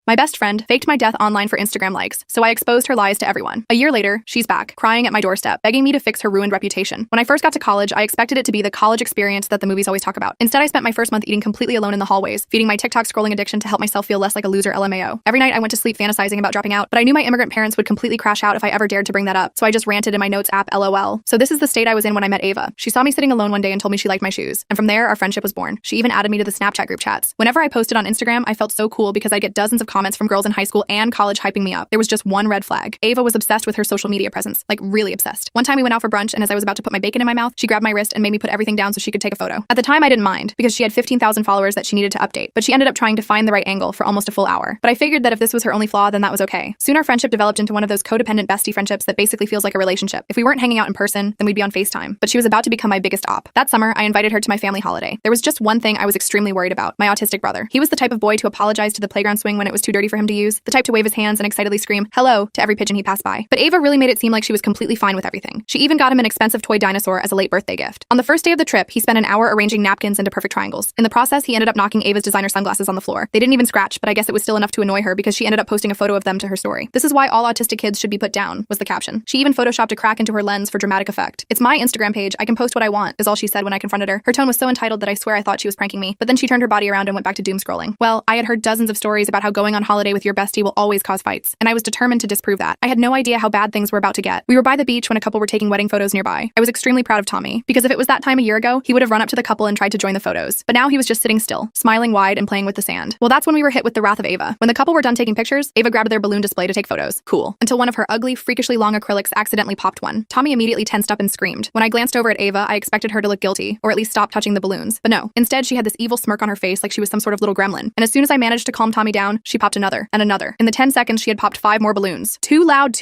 My best friend faked my death online for Instagram likes, so I exposed her lies to everyone. A year later, she's back, crying at my doorstep, begging me to fix her ruined reputation. When I first got to college, I expected it to be the college experience that the movies always talk about. Instead, I spent my first month eating completely alone in the hallways, feeding my TikTok scrolling addiction to help myself feel less like a loser LMAO. Every night I went to sleep fantasizing about dropping out, but I knew my immigrant parents would completely crash out if I ever dared to bring that up, so I just ranted in my notes app LOL. So this is the state I was in when I met Ava. She saw me sitting alone one day and told me she liked my shoes, and from there, our friendship was born. She even added me to the Snapchat group chats. Whenever I posted on Instagram, I felt so cool because I'd get dozens of comments from girls in high school and college hyping me up. There was just one red flag. Ava was obsessed with her social media presence, like really obsessed. One time we went out for brunch, and as I was about to put my bacon in my mouth, she grabbed my wrist and made me put everything down so she could take a photo. At the time, I didn't mind because she had 15,000 followers that she needed to update, but she ended up trying to find the right angle for almost a full hour. But I figured that if this was her only flaw, then that was okay. Soon our friendship developed into one of those codependent bestie friendships that basically feels like a relationship. If we weren't hanging out in person, then we'd be on FaceTime. But she was about to become my biggest op. That summer, I invited her to my family holiday. There was just one thing I was extremely worried about: my autistic brother. He was the type of boy to apologize to the playground swing when it was too dirty for him to use, the type to wave his hands and excitedly scream "hello" to every pigeon he passed by. But Ava really made it seem like she was completely fine with everything. She even got him an expensive toy dinosaur as a late birthday gift. On the first day of the trip, he spent an hour arranging napkins into perfect triangles. In the process, he ended up knocking Ava's designer sunglasses on the floor. They didn't even scratch, but I guess it was still enough to annoy her because she ended up posting a photo of them to her story. "This is why all autistic kids should be put down," was the caption. She even photoshopped a crack into her lens for dramatic effect. "It's my Instagram page, I can post what I want," is all she said when I confronted her. Her tone was so entitled that I swear I thought she was pranking me, but then she turned her body around and went back to doom scrolling. Well, I had heard dozens of stories about how going on holiday with your bestie will always cause fights, and I was determined to disprove that. I had no idea how bad things were about to get. We were by the beach when a couple were taking wedding photos nearby. I was extremely proud of Tommy, because if it was that time a year ago, he would have run up to the couple and tried to join the photos. But now he was just sitting still, smiling wide and playing with the sand. Well, that's when we were hit with the wrath of Ava. When the couple were done taking pictures, Ava grabbed their balloon display to take photos. Cool. Until one of her ugly, freakishly long acrylics accidentally popped one. Tommy immediately tensed up and screamed. When I glanced over at Ava, I expected her to look guilty, or at least stop touching the balloons. But no. Instead, she had this evil smirk on her face like she was some sort of little gremlin. And as soon as I managed to calm Tommy down, she popped another, and another. In the 10 seconds, she had popped 5 more balloons. Too loud,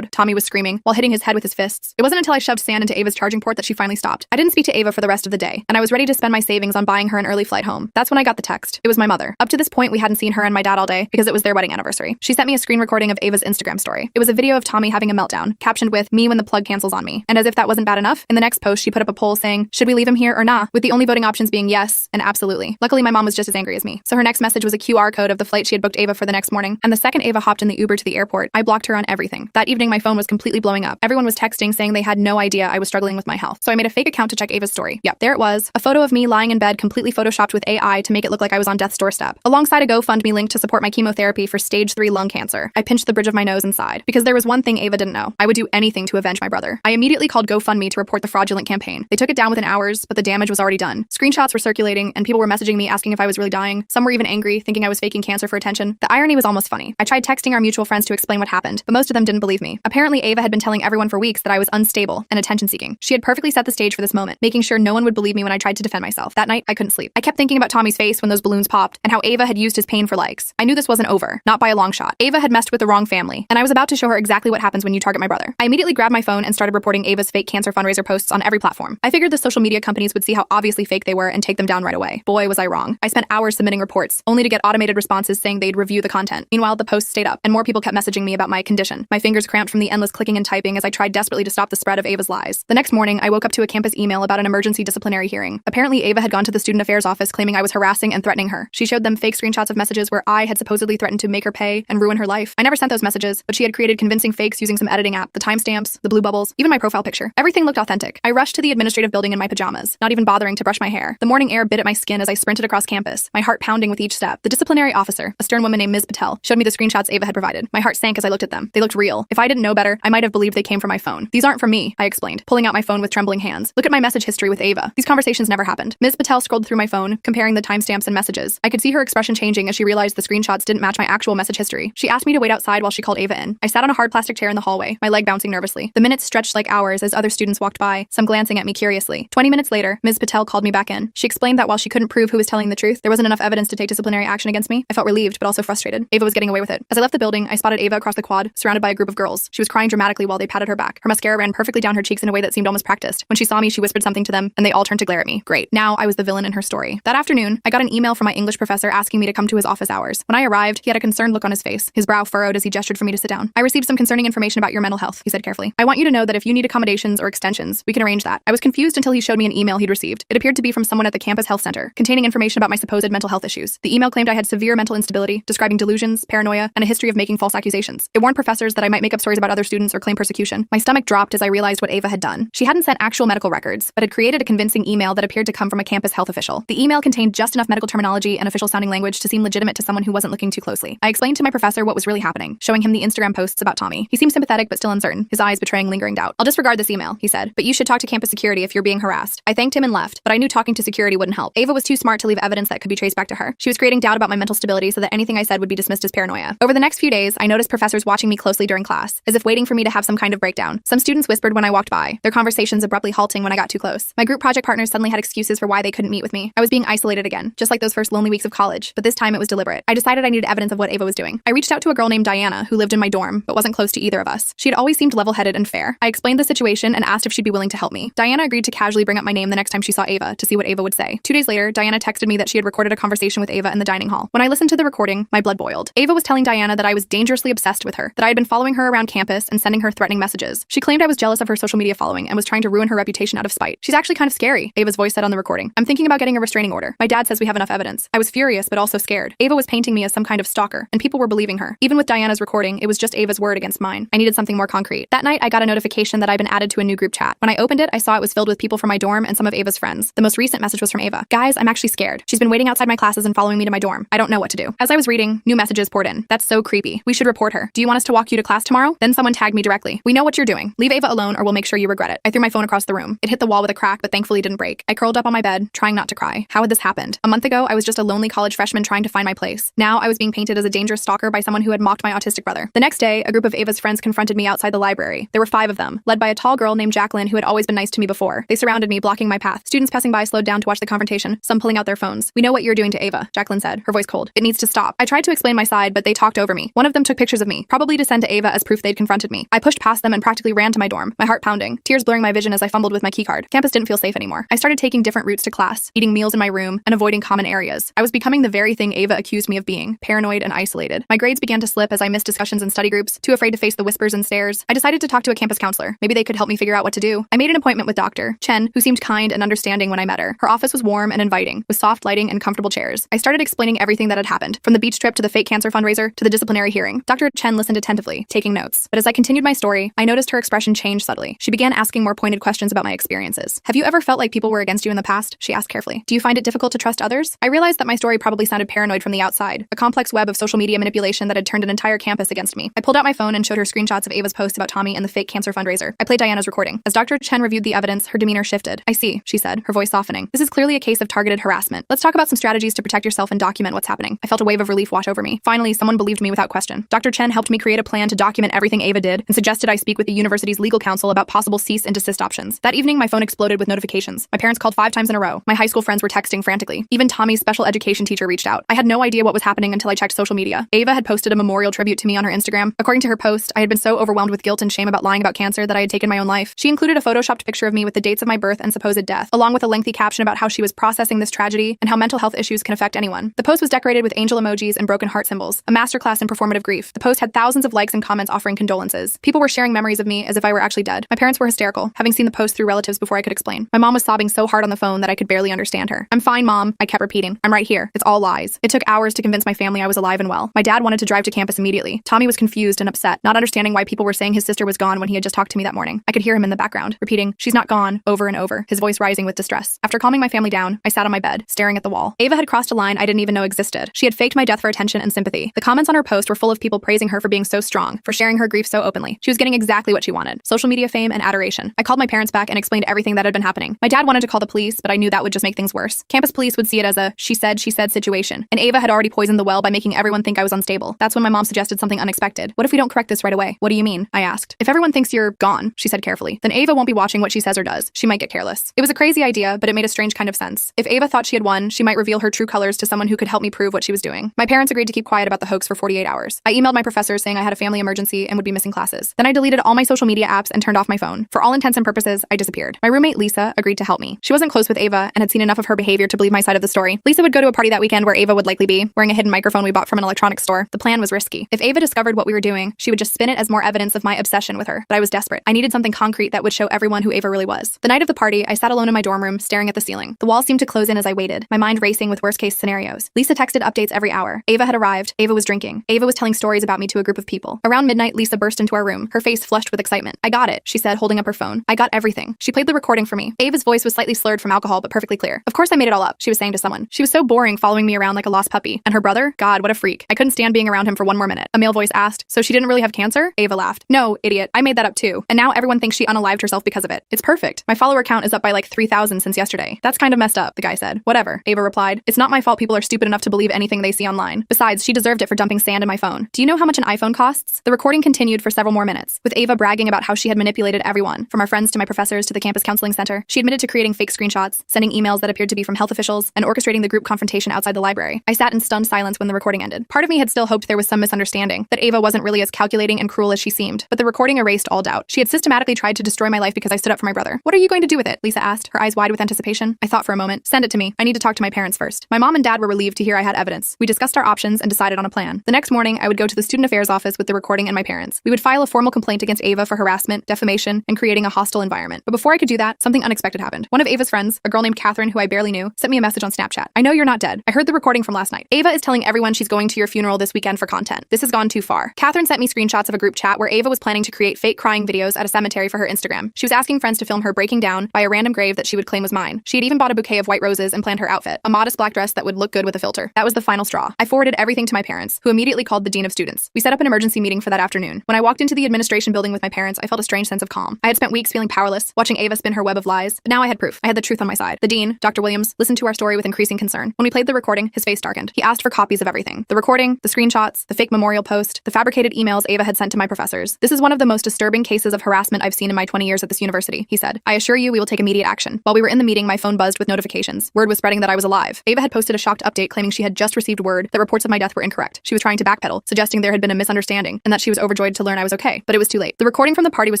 Tommy was screaming, while hitting his head with his fists. It wasn't until I shoved sand into Ava's charging port that she finally stopped. I didn't speak to Ava for the rest of the day, and I was ready to spend my savings on buying her an early flight home. That's when I got the text. It was my mother. Up to this point, we hadn't seen her and my dad all day because it was their wedding anniversary. She sent me a screen recording of Ava's Instagram story. It was a video of Tommy having a meltdown, captioned with "me when the plug cancels on me." And as if that wasn't bad enough, in the next post, she put up a poll saying, "Should we leave him here or nah?" with the only voting options being yes and absolutely. Luckily, my mom was just as angry as me. So her next message was a QR code of the flight she had booked Ava for the next morning. And the second Ava hopped in the Uber to the airport, I blocked her on everything. That evening, my phone was completely blowing up. Everyone was texting saying they had no idea I was struggling with my health. So I made a fake account to check Ava's story. Yep, there it was. A photo of me lying in bed completely photoshopped with AI to make it look like I was on death's doorstep, alongside a GoFundMe link to support my chemotherapy for stage 3 lung cancer. I pinched the bridge of my nose and sighed, because there was one thing Ava didn't know. I would do anything to avenge my brother. I immediately called GoFundMe to report the fraudulent campaign. They took it down within hours, but the damage was already done. Screenshots were circulating, and people were messaging me asking if I was really dying. Some were even angry, thinking I was faking cancer for attention. The irony was almost funny. I tried texting our mutual friends to explain what happened, but most of them didn't believe me. Apparently, Ava had been telling everyone for weeks that I was unstable and attention-seeking. She had perfectly set the stage for this moment, making sure no one would believe me when I tried to defend myself. That night, I couldn't sleep. I kept thinking about Tommy's face when those balloons popped, and how Ava had used his pain for likes. I knew this wasn't over, not by a long shot. Ava had messed with the wrong family, and I was about to show her exactly what happens when you target my brother. I immediately grabbed my phone and started reporting Ava's fake cancer fundraiser posts on every platform. I figured the social media companies would see how obviously fake they were and take them down right away. Boy, was I wrong. I spent hours submitting reports, only to get automated responses saying they'd review the content. Meanwhile, the posts stayed up, and more people kept messaging me about my condition. My fingers cramped from the endless clicking and typing as I tried desperately to stop the spread of Ava's lies. The next morning, I woke up to a campus email about an emergency disciplinary hearing. Apparently, Ava had gone to the student affairs office claiming I was harassing and threatening her. She showed them fake screenshots of messages where I had supposedly threatened to make her pay and ruin her life. I never sent those messages, but she had created convincing fakes using some editing app, the timestamps, the blue bubbles, even my profile picture. Everything looked authentic. I rushed to the administrative building in my pajamas, not even bothering to brush my hair. The morning air bit at my skin as I sprinted across campus, my heart pounding with each step. The disciplinary officer, a stern woman named Ms. Patel, showed me the screenshots Ava had provided. My heart sank as I looked at them. They looked real. If I didn't know better, I might have believed they came from my phone. "These aren't from me," I explained, pulling out my phone with trembling hands. "Look at my message history with Ava. These conversations never happened." Ms. Patel scrolled through my phone, comparing the timestamps and messages. I could see her expression changing as she realized the screenshots didn't match my actual message history. She asked me to wait outside while she called Ava in. I sat on a hard plastic chair in the hallway, my leg bouncing nervously. The minutes stretched like hours as other students walked by, some glancing at me curiously. 20 minutes later, Ms. Patel called me back in. She explained that while she couldn't prove who was telling the truth, there wasn't enough evidence to take disciplinary action against me. I felt relieved, but also frustrated. Ava was getting away with it. As I left the building, I spotted Ava across the quad, surrounded by a group of girls. She was crying dramatically while they patted her back. Her mascara ran perfectly down her cheeks in a way that seemed almost practiced. When she saw me, she whispered something to them, and they all turned to glare at me. Great. Now I was the villain in her story. That afternoon, I got an email from my English professor asking me to come to his office hours. When I arrived, he had a concerned look on his face, his brow furrowed as he gestured for me to sit down. "I received some concerning information about your mental health," he said carefully. "I want you to know that if you need accommodations or extensions, we can arrange that." I was confused until he showed me an email he'd received. It appeared to be from someone at the campus health center, containing information about my supposed mental health issues. The email claimed I had severe mental instability, describing delusions, paranoia, and a history of making false accusations. It warned professors that I might make up stories about other students or claim persecution. My stomach dropped as I realized what Ava had done. She hadn't sent actual medical records, but had created a convincing email that appeared to come from a campus health official. The email contained just enough medical terminology and official-sounding language to seem legitimate to someone who wasn't looking too closely. I explained to my professor what was really happening, showing him the Instagram posts about Tommy. He seemed sympathetic but still uncertain, his eyes betraying lingering doubt. "I'll disregard this email," he said, "but you should talk to campus security if you're being harassed." I thanked him and left, but I knew talking to security wouldn't help. Ava was too smart to leave evidence that could be traced back to her. She was creating doubt about my mental stability so that anything I said would be dismissed as paranoia. Over the next few days, I noticed professors watching me closely during class, as if waiting for me to have some kind of breakdown. Some students whispered when I walked by, their conversations abruptly halting when I got too close. My group project partners suddenly had excuses for why they couldn't meet with me. I was being isolated again, just like those first lonely weeks of college, but this time it was deliberate. I decided I needed evidence of what Ava was doing. I reached out to a girl named Diana who lived in my dorm, but wasn't close to either of us. She had always seemed level-headed and fair. I explained the situation and asked if she'd be willing to help me. Diana agreed to casually bring up my name the next time she saw Ava to see what Ava would say. 2 days later, Diana texted me that she had recorded a conversation with Ava in the dining hall. When I listened to the recording, my blood boiled. Ava was telling Diana that I was dangerously obsessed with her, that I had been following her around campus and sending her threatening messages. She claimed I was jealous of her social media following and was trying to ruin her reputation out of spite. "She's actually kind of scary," Ava's voice said on the recording. "I'm thinking about getting a restraining order. My dad says we have enough evidence." I was furious but also scared. Ava was painting me as some kind of stalker, and people were believing her. Even with Diana's recording, it was just Ava's word against mine. I needed something more concrete. That night, I got a notification that I'd been added to a new group chat. When I opened it, I saw it was filled with people from my dorm and some of Ava's friends. The most recent message was from Ava. "Guys, I'm actually scared. She's been waiting outside my classes and following me to my dorm. I don't know what to do." As I was reading, new messages poured in. "That's so creepy. We should report her. Do you want us to walk you to class tomorrow?" Then someone tagged me directly. "We know what you're doing. Leave Ava alone or we'll make sure you regret it." I threw my phone across the room. It hit the wall with a crack, but thankfully didn't break. I curled up on my bed, trying not to cry. How had this happened? A month ago, I was just a lonely college freshman trying to find my place. Now I was being painted as a dangerous stalker by someone who had mocked my autistic brother. The next day, a group of Ava's friends confronted me outside the library. There were 5 of them, led by a tall girl named Jacqueline who had always been nice to me before. They surrounded me, blocking my path. Students passing by slowed down to watch the confrontation, some pulling out their phones. "We know what you're doing to Ava," Jacqueline said, her voice cold. "It needs to stop." I tried to explain my side, but they talked over me. One of them took pictures of me, probably to send to Ava as proof they'd confronted me. I pushed past them and practically ran to my dorm, my heart pounding, tears blurring my vision as I fumbled with my keycard. Campus didn't feel safe anymore. I started taking different routes to class, eating meals in my room, and avoiding common areas. I was becoming the very thing Ava accused me of being, paranoid and isolated. My grades began to slip as I missed discussions in study groups, too afraid to face the whispers and stares. I decided to talk to a campus counselor. Maybe they could help me figure out what to do. I made an appointment with Dr. Chen, who seemed kind and understanding when I met her. Her office was warm and inviting, with soft lighting and comfortable chairs. I started explaining everything that had happened, from the beach trip to the fake cancer fundraiser to the disciplinary hearing. Dr. Chen listened attentively, taking notes. But as I continued my story, I noticed her expression change subtly. She began asking more pointed questions about my experiences. "Have you ever felt like people were against you in the past?" she asked carefully. "Do you find it difficult to trust others?" I realized that my story probably sounded paranoid from the outside, a complex web of social media manipulation that had turned an entire campus against me. I pulled out my phone and showed her screenshots of Ava's post about Tommy and the fake cancer fundraiser. I played Diana's recording. As Dr. Chen reviewed the evidence, her demeanor shifted. "I see," she said, her voice softening. "This is clearly a case of targeted harassment. Let's talk about some strategies to protect yourself and document what's happening." I felt a wave of relief wash over me. Finally, someone believed me without question. Dr. Chen helped me create a plan to document everything Ava did and suggested I speak with the university's legal counsel about possible cease and desist options. That evening, my phone exploded with notifications. My parents called 5 times in a row. My high school friends were texting frantically. Even Tommy's special education teacher reached out. I had no idea what was happening until I checked social media. Ava had posted a memorial tribute to me on her Instagram. According to her post, I had been so overwhelmed with guilt and shame about lying about cancer that I had taken my own life. She included a photoshopped picture of me with the dates of my birth and supposed death, along with a lengthy caption about how she was processing this tragedy and how mental health issues can affect anyone. The post was decorated with angel emojis and broken heart symbols, a masterclass in performative grief. The post had thousands of likes and comments offering condolences. People were sharing memories of me as if I were actually dead. My parents were hysterical, having seen the post through relatives before I could explain. My mom was sobbing so hard on the phone that I could barely understand her. "I'm fine, Mom," I kept repeating. "I'm right here. It's all lies." It took hours to convince my family I was alive and well. My dad wanted to drive to campus immediately. Tommy was confused and upset, not understanding why people were saying his sister was gone when he had just talked to me that morning. I could hear him in the background, repeating, "She's not gone," over and over, his voice rising with distress. After calming my family down, I sat on my bed, staring at the wall. Ava had crossed a line I didn't even know existed. She had faked my death for attention and sympathy. The comments on her post were full of people praising her for being so strong, for sharing her grief so openly. She was getting exactly what she wanted: social media fame and adoration. I called my parents back and explained everything that had been happening. My dad wanted to call the police, but I knew that would just make things worse. Campus police would see it as a she said situation, and Ava had already poisoned the well by making everyone think I was unstable. That's when my mom suggested something unexpected. "What if we don't correct this right away?" "What do you mean?" I asked. "If everyone thinks you're gone," she said carefully, "then Ava won't be watching what she says or does. She might get careless." It was a crazy idea, but it made a strange kind of sense. If Ava thought she had won, she might reveal her true colors to someone who could help me prove what she was doing. My parents agreed to keep quiet about the hoax for 48 hours. I emailed my professor saying I had a family emergency and would be missing classes. Then I deleted all my social media apps and turned off my phone. For all intents and purposes, I disappeared. My roommate Lisa agreed to help me. She wasn't close with Ava and had seen enough of her behavior to believe my side of the story. Lisa would go to a party that weekend where Ava would likely be, wearing a hidden microphone we bought from an electronics store. The plan was risky. If Ava discovered what we were doing, she would just spin it as more evidence of my obsession with her. But I was desperate. I needed something concrete that would show everyone who Ava really was. The night of the party, I sat alone in my dorm room, staring at the ceiling. The walls seemed to close in as I waited, my mind racing with worst-case scenarios. Lisa texted updates every hour, there. Ava had arrived. Ava was drinking. Ava was telling stories about me to a group of people. Around midnight, Lisa burst into our room, her face flushed with excitement. I got it, she said, holding up her phone. I got everything. She played the recording for me. Ava's voice was slightly slurred from alcohol, but perfectly clear. Of course I made it all up, she was saying to someone. She was so boring following me around like a lost puppy. And her brother? God, what a freak. I couldn't stand being around him for one more minute. A male voice asked, so she didn't really have cancer? Ava laughed. No, idiot. I made that up too. And now everyone thinks she unalived herself because of it. It's perfect. My follower count is up by like 3,000 since yesterday. That's kind of messed up, the guy said. Whatever, Ava replied. It's not my fault people are stupid enough to believe anything they see online. Besides, she deserved it for dumping sand in my phone. Do you know how much an iPhone costs? The recording continued for several more minutes, with Ava bragging about how she had manipulated everyone, from our friends to my professors to the campus counseling center. She admitted to creating fake screenshots, sending emails that appeared to be from health officials, and orchestrating the group confrontation outside the library. I sat in stunned silence when the recording ended. Part of me had still hoped there was some misunderstanding, that Ava wasn't really as calculating and cruel as she seemed, but the recording erased all doubt. She had systematically tried to destroy my life because I stood up for my brother. What are you going to do with it? Lisa asked, her eyes wide with anticipation. I thought for a moment. Send it to me. I need to talk to my parents first. My mom and dad were relieved to hear I had evidence. We discussed our options and decided on a plan. The next morning, I would go to the student affairs office with the recording and my parents. We would file a formal complaint against Ava for harassment, defamation, and creating a hostile environment. But before I could do that, something unexpected happened. One of Ava's friends, a girl named Catherine who I barely knew, sent me a message on Snapchat. I know you're not dead. I heard the recording from last night. Ava is telling everyone she's going to your funeral this weekend for content. This has gone too far. Catherine sent me screenshots of a group chat where Ava was planning to create fake crying videos at a cemetery for her Instagram. She was asking friends to film her breaking down by a random grave that she would claim was mine. She had even bought a bouquet of white roses and planned her outfit, a modest black dress that would look good with a filter. That was the final straw. I forwarded everything to my parents, who immediately called the dean of students. We set up an emergency meeting for that afternoon. When I walked into the administration building with my parents, I felt a strange sense of calm. I had spent weeks feeling powerless, watching Ava spin her web of lies, but now I had proof. I had the truth on my side. The dean, Dr. Williams, listened to our story with increasing concern. When we played the recording, his face darkened. He asked for copies of everything. The recording, the screenshots, the fake memorial post, the fabricated emails Ava had sent to my professors. This is one of the most disturbing cases of harassment I've seen in my 20 years at this university, he said. I assure you we will take immediate action. While we were in the meeting, my phone buzzed with notifications. Word was spreading that I was alive. Ava had posted a shocked update claiming she had just received word that reports of my death were incorrect. She was trying to backpedal, suggesting there had been a misunderstanding and that she was overjoyed to learn I was okay. But it was too late. The recording from the party was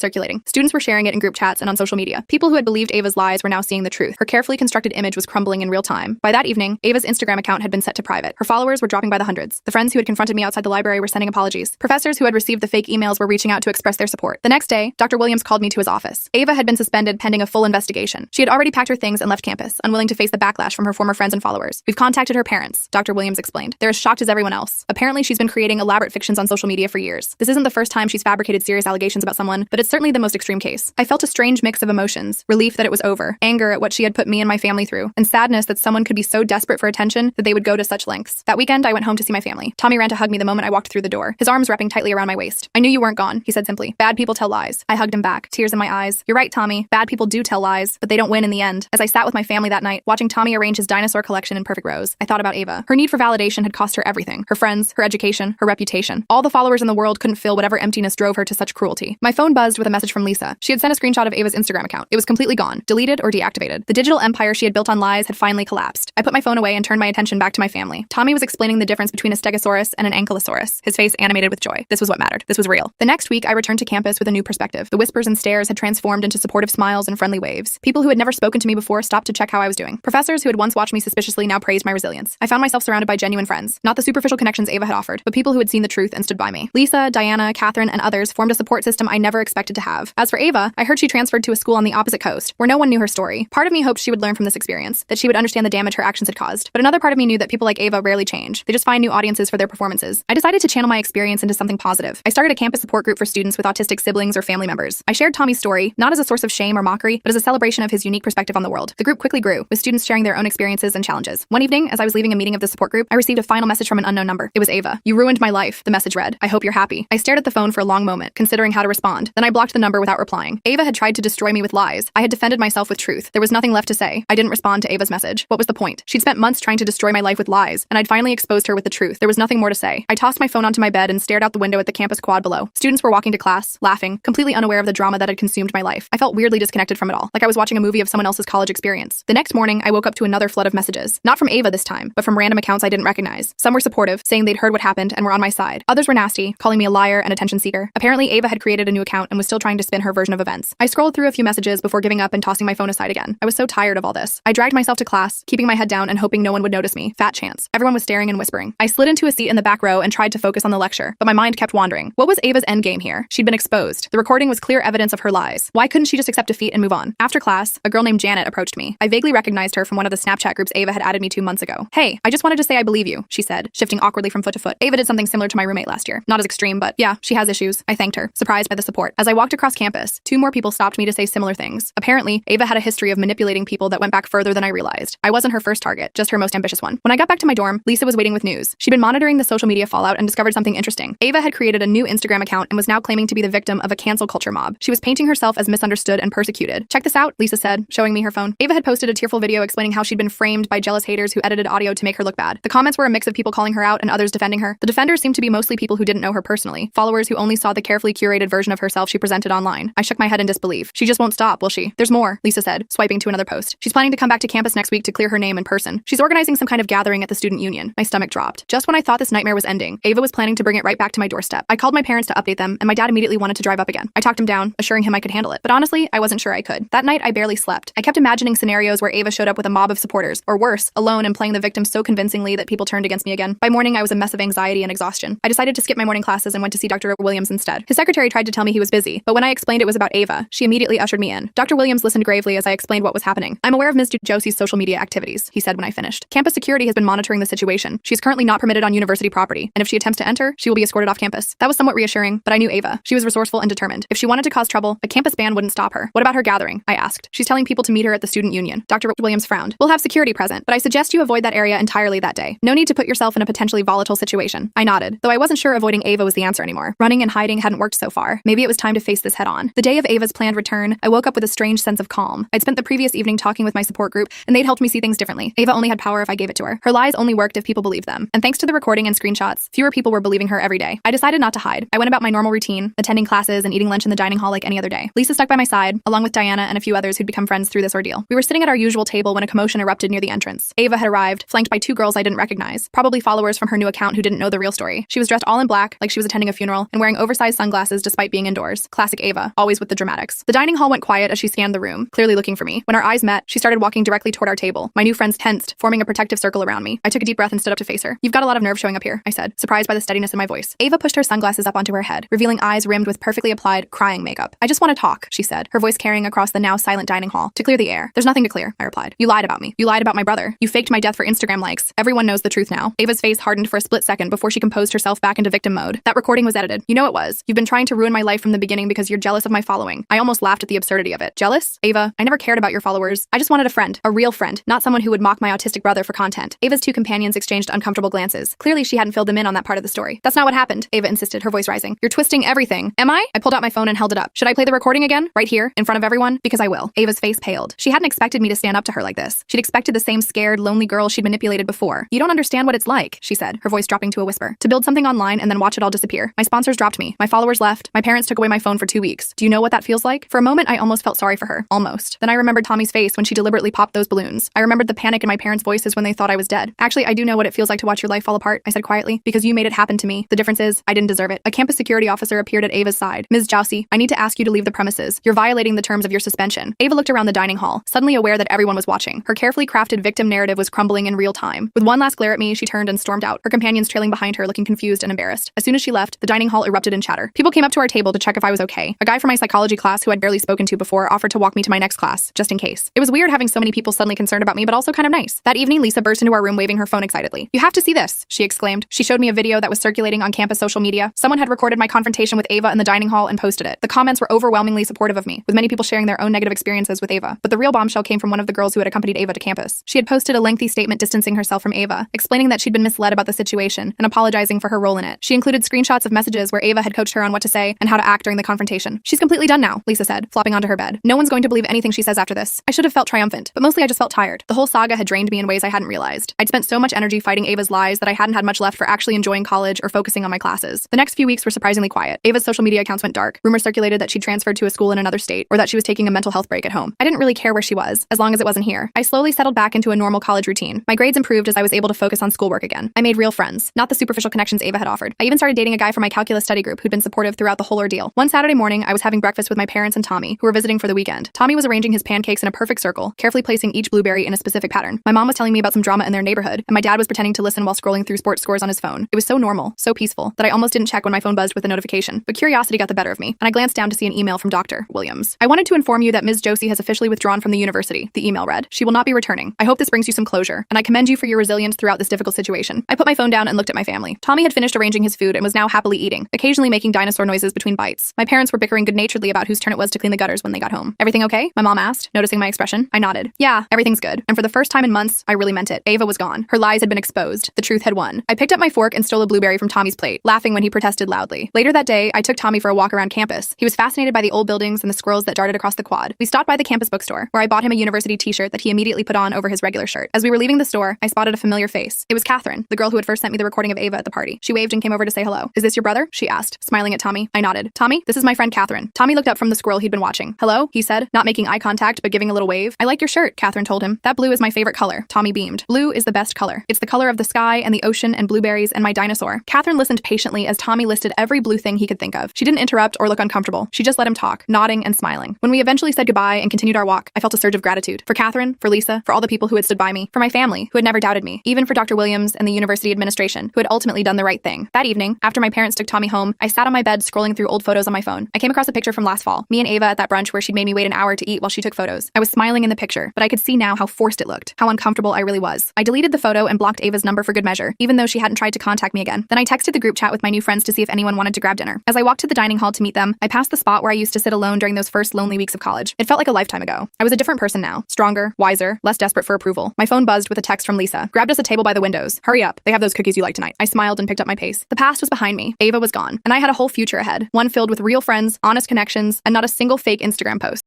circulating. Students were sharing it in group chats and on social media. People who had believed Ava's lies were now seeing the truth. Her carefully constructed image was crumbling in real time. By that evening, Ava's Instagram account had been set to private. Her followers were dropping by the hundreds. The friends who had confronted me outside the library were sending apologies. Professors who had received the fake emails were reaching out to express their support. The next day, Dr. Williams called me to his office. Ava had been suspended pending a full investigation. She had already packed her things and left campus, unwilling to face the backlash from her former friends and followers. We've contacted her parents, Dr. Williams explained. They're as shocked as everyone else. Apparently, she's been creating elaborate fictions on social media for years. This isn't the first time she's fabricated serious allegations about someone, but it's certainly the most extreme case. I felt a strange mix of emotions, relief that it was over, anger at what she had put me and my family through, and sadness that someone could be so desperate for attention that they would go to such lengths. That weekend, I went home to see my family. Tommy ran to hug me the moment I walked through the door, his arms wrapping tightly around my waist. I knew you weren't gone, he said simply. Bad people tell lies. I hugged him back, tears in my eyes. You're right, Tommy. Bad people do tell lies, but they don't win in the end. As I sat with my family that night, watching Tommy arrange his dinosaur collection in perfect rows, I thought about Ava. Her need for validation had cost her everything. Her friends, her education, her reputation. All the followers in the world couldn't fill whatever emptiness drove her to such cruelty. My phone buzzed with a message from Lisa. She had sent a screenshot of Ava's Instagram account. It was completely gone, deleted or deactivated. The digital empire she had built on lies had finally collapsed. I put my phone away and turned my attention back to my family. Tommy was explaining the difference between a stegosaurus and an ankylosaurus, his face animated with joy. This was what mattered. This was real. The next week, I returned to campus with a new perspective. The whispers and stares had transformed into supportive smiles and friendly waves. People who had never spoken to me before stopped to check how I was doing. Professors who had once watched me suspiciously now praised my resilience. I found myself surrounded by genuine friends, not the superficial connections Ava had offered, but people who had seen the truth and stood by me. Lisa, Diana, Catherine, and others formed a support system I never expected to have. As for Ava, I heard she transferred to a school on the opposite coast, where no one knew her story. Part of me hoped she would learn from this experience, that she would understand the damage her actions had caused. But another part of me knew that people like Ava rarely change. They just find new audiences for their performances. I decided to channel my experience into something positive. I started a campus support group for students with autistic siblings or family members. I shared Tommy's story, not as a source of shame or mockery, but as a celebration of his unique perspective on the world. The group quickly grew, with students sharing their own experiences and challenges. One evening, as I was leaving a meeting of the support group, I received a final message from an unknown number. It was Ava. You ruined my life, the message read. I hope you're happy. I stared at the phone for a long moment, considering how to respond. Then I blocked the number without replying. Ava had tried to destroy me with lies. I had defended myself with truth. There was nothing left to say. I didn't respond to Ava's message. What was the point? She'd spent months trying to destroy my life with lies, and I'd finally exposed her with the truth. There was nothing more to say. I tossed my phone onto my bed and stared out the window at the campus quad below. Students were walking to class, laughing, completely unaware of the drama that had consumed my life. I felt weirdly disconnected from it all, like I was watching a movie of someone else's college experience. The next morning, I woke up to another flood of messages. Not from Ava this time, but from random accounts I didn't recognize. Some were supportive, saying they'd heard what happened and were on my side. Others were nasty, calling me a liar and attention seeker. Apparently, Ava had created a new account and was still trying to spin her version of events. I scrolled through a few messages before giving up and tossing my phone aside again. I was so tired of all this. I dragged myself to class, keeping my head down and hoping no one would notice me. Fat chance. Everyone was staring and whispering. I slid into a seat in the back row and tried to focus on the lecture, but my mind kept wandering. What was Ava's endgame here? She'd been exposed. The recording was clear evidence of her lies. Why couldn't she just accept defeat and move on? After class, a girl named Janet approached me. I vaguely recognized her from one of the Snapchat groups Ava had added me to months ago. Hey, I just wanted to say I believe you, she said, shifting awkwardly from foot to foot. Ava did something similar to my roommate last year. Not as extreme, but yeah, she has issues. I thanked her, surprised by the support. As I walked across campus, 2 more people stopped me to say similar things. Apparently, Ava had a history of manipulating people that went back further than I realized. I wasn't her first target, just her most ambitious one. When I got back to my dorm, Lisa was waiting with news. She'd been monitoring the social media fallout and discovered something interesting. Ava had created a new Instagram account and was now claiming to be the victim of a cancel culture mob. She was painting herself as misunderstood and persecuted. Check this out, Lisa said, showing me her phone. Ava had posted a tearful video explaining how she'd been framed by jealous haters who edited audio to make her look bad. The comments were a mix of people calling her out and others defending her. The defenders seemed to be mostly people who didn't know her personally, followers who only saw the carefully curated version of herself she presented online. I shook my head in disbelief. She just won't stop, will she? There's more, Lisa said, swiping to another post. She's planning to come back to campus next week to clear her name in person. She's organizing some kind of gathering at the student union. My stomach dropped. Just when I thought this nightmare was ending, Ava was planning to bring it right back to my doorstep. I called my parents to update them, and my dad immediately wanted to drive up again. I talked him down, assuring him I could handle it. But honestly, I wasn't sure I could. That night, I barely slept. I kept imagining scenarios where Ava showed up with a mob of supporters, or worse, alone and playing the victim so convincingly that people turned against me again. By morning, I was a mess of anxiety and exhaustion. I decided to skip my morning classes and went to see Dr. Williams instead. His secretary tried to tell me he was busy, but when I explained it was about Ava, she immediately ushered me in. Dr. Williams listened gravely as I explained what was happening. I'm aware of Ms. Josie's social media activities, he said when I finished. Campus security has been monitoring the situation. She's currently not permitted on university property, and if she attempts to enter, she will be escorted off campus. That was somewhat reassuring, but I knew Ava. She was resourceful and determined. If she wanted to cause trouble, a campus ban wouldn't stop her. What about her gathering? I asked. She's telling people to meet her at the student union. Dr. Williams frowned. We'll have security present, but I suggest you avoid that area entirely that day. No need to put yourself in a potentially volatile situation. I nodded, though I wasn't sure avoiding Ava was the answer anymore. Running and hiding hadn't worked so far. Maybe it was time to face this head on. The day of Ava's planned return, I woke up with a strange sense of calm. I'd spent the previous evening talking with my support group, and they'd helped me see things differently. Ava only had power if I gave it to her. Her lies only worked if people believed them. And thanks to the recording and screenshots, fewer people were believing her every day. I decided not to hide. I went about my normal routine, attending classes and eating lunch in the dining hall like any other day. Lisa stuck by my side, along with Diana and a few others who'd become friends through this ordeal. We were sitting at our usual table when a commotion erupted near the entrance. Ava had arrived, flanked by 2 girls I didn't recognize, probably followers from her new account who didn't know the real story. She was dressed all in black, like she was attending a funeral, and wearing oversized sunglasses despite being indoors. Classic Ava, always with the dramatics. The dining hall went quiet as she scanned the room, clearly looking for me. When our eyes met, she started walking directly toward our table. My new friends tensed, forming a protective circle around me. I took a deep breath and stood up to face her. You've got a lot of nerve showing up here, I said, surprised by the steadiness in my voice. Ava pushed her sunglasses up onto her head, revealing eyes rimmed with perfectly applied crying makeup. I just want to talk, she said, her voice carrying across the now silent dining hall. To clear the air. There's nothing to clear, I replied. You lied about me. You lied about my brother. You faked my death for Instagram likes. Everyone knows the truth now. Ava's face hardened for a split second before she composed herself back into victim mode. That recording was edited. You know it was. You've been trying to ruin my life from the beginning because you're jealous of my following. I almost laughed at the absurdity of it. Jealous? Ava, I never cared about your followers. I just wanted a friend. A real friend. Not someone who would mock my autistic brother for content. Ava's 2 companions exchanged uncomfortable glances. Clearly she hadn't filled them in on that part of the story. That's not what happened, Ava insisted, her voice rising. You're twisting everything. Am I? I pulled out my phone and held it up. Should I play the recording again? Right here, in front of everyone? Because I will. Ava's face paled. She hadn't expected me to stand up to her like this. She'd expected the same scared, lonely girl she'd manipulated before. You don't understand what it's like, she said, her voice dropping to a whisper. To build something online and then watch it all disappear. My sponsors dropped me. My followers left. My parents took away my phone for 2 weeks. Do you know what that feels like? For a moment, I almost felt sorry for her. Almost. Then I remembered Tommy's face when she deliberately popped those balloons. I remembered the panic in my parents' voices when they thought I was dead. Actually, I do know what it feels like to watch your life fall apart, I said quietly, because you made it happen to me. The difference is, I didn't deserve it. A campus security officer appeared at Ava's side. Ms. Jousey, I need to ask you to leave the premises. You're violating the terms of your suspension. Ava looked around the dining hall, suddenly aware that everyone was watching. Her carefully crafted victim narrative was crumbling in real time. With one last glare at me, she turned and stormed out, her companions trailing behind her, looking confused and embarrassed. As soon as she left, the dining hall erupted in chatter. People came up to our table to check if I was okay. A guy from my psychology class who I'd barely spoken to before offered to walk me to my next class, just in case. It was weird having so many people suddenly concerned about me, but also kind of nice. That evening, Lisa burst into our room waving her phone excitedly. You have to see this, she exclaimed. She showed me a video that was circulating on campus social media. Someone had recorded my confrontation with Ava in the dining hall and posted it. The comments were overwhelmingly supportive of me, with many people sharing their own negative experiences with Ava. But the real bombshell came from one of the girls who had accompanied Ava to campus. She had posted a lengthy statement distancing herself from Ava, explaining that she'd been misled about the situation and apologizing for her role in it. She included screenshots of messages where Ava had coached her on what to say and how to act during the confrontation. She's completely done now, Lisa said, flopping onto her bed. No one's going to believe anything she says after this. I should have felt triumphant, but mostly I just felt tired. The whole saga had drained me in ways I hadn't realized. I'd spent so much energy fighting Ava's lies that I hadn't had much left for actually enjoying college or focusing on my classes. The next few weeks were surprisingly quiet. Ava's social media accounts went dark. Rumors circulated that she'd transferred to a school in another state or that she was taking a mental health break at home. I didn't really care where she was, as long as it wasn't here. I slowly settled back into a normal college routine. My grades improved as I was able to focus on schoolwork again. I made real friends, not the superficial connections Ava had offered. I even started dating a guy from my calculus study group who'd been supportive throughout the whole ordeal. One Saturday morning, I was having breakfast with my parents and Tommy, who were visiting for the weekend. Tommy was arranging his pancakes in a perfect circle, carefully placing each blueberry in a specific pattern. My mom was telling me about some drama in their neighborhood, and my dad was pretending to listen while scrolling through sports scores on his phone. It was so normal, so peaceful, that I almost didn't check when my phone buzzed with a notification. But curiosity got the better of me, and I glanced down to see an email from Dr. Williams. I wanted to inform you that Ms. Josie has officially withdrawn from the university, the email read. She will not be returning. I hope this brings you some closure, and I commend you for your resilience throughout this difficult difficult situation. I put my phone down and looked at my family. Tommy had finished arranging his food and was now happily eating, occasionally making dinosaur noises between bites. My parents were bickering good-naturedly about whose turn it was to clean the gutters when they got home. Everything okay? My mom asked, noticing my expression. I nodded. Yeah, everything's good. And for the first time in months, I really meant it. Ava was gone. Her lies had been exposed. The truth had won. I picked up my fork and stole a blueberry from Tommy's plate, laughing when he protested loudly. Later that day, I took Tommy for a walk around campus. He was fascinated by the old buildings and the squirrels that darted across the quad. We stopped by the campus bookstore, where I bought him a university t-shirt that he immediately put on over his regular shirt. As we were leaving the store, I spotted a familiar face. It was Catherine, the girl who had first sent me the recording of Ava at the party. She waved and came over to say hello. Is this your brother? She asked, smiling at Tommy. I nodded. Tommy, this is my friend Catherine. Tommy looked up from the squirrel he'd been watching. Hello, he said, not making eye contact, but giving a little wave. I like your shirt, Catherine told him. That blue is my favorite color. Tommy beamed. Blue is the best color. It's the color of the sky and the ocean and blueberries and my dinosaur. Catherine listened patiently as Tommy listed every blue thing he could think of. She didn't interrupt or look uncomfortable. She just let him talk, nodding and smiling. When we eventually said goodbye and continued our walk, I felt a surge of gratitude. For Catherine, for Lisa, for all the people who had stood by me, for my family, who had never doubted me, even for Dr. Williams and the university administration, who had ultimately done the right thing. That evening, after my parents took Tommy home, I sat on my bed scrolling through old photos on my phone. I came across a picture from last fall, me and Ava at that brunch where she'd made me wait an hour to eat while she took photos. I was smiling in the picture, but I could see now how forced it looked, how uncomfortable I really was. I deleted the photo and blocked Ava's number for good measure, even though she hadn't tried to contact me again. Then I texted the group chat with my new friends to see if anyone wanted to grab dinner. As I walked to the dining hall to meet them, I passed the spot where I used to sit alone during those first lonely weeks of college. It felt like a lifetime ago. I was a different person now, stronger, wiser, less desperate for approval. My phone buzzed with a text from Lisa. Grabbed us a table by the windows. Hurry up. They have those cookies you like tonight. I smiled and picked up my pace. The past was behind me. Ava was gone. And I had a whole future ahead. One filled with real friends, honest connections, and not a single fake Instagram post.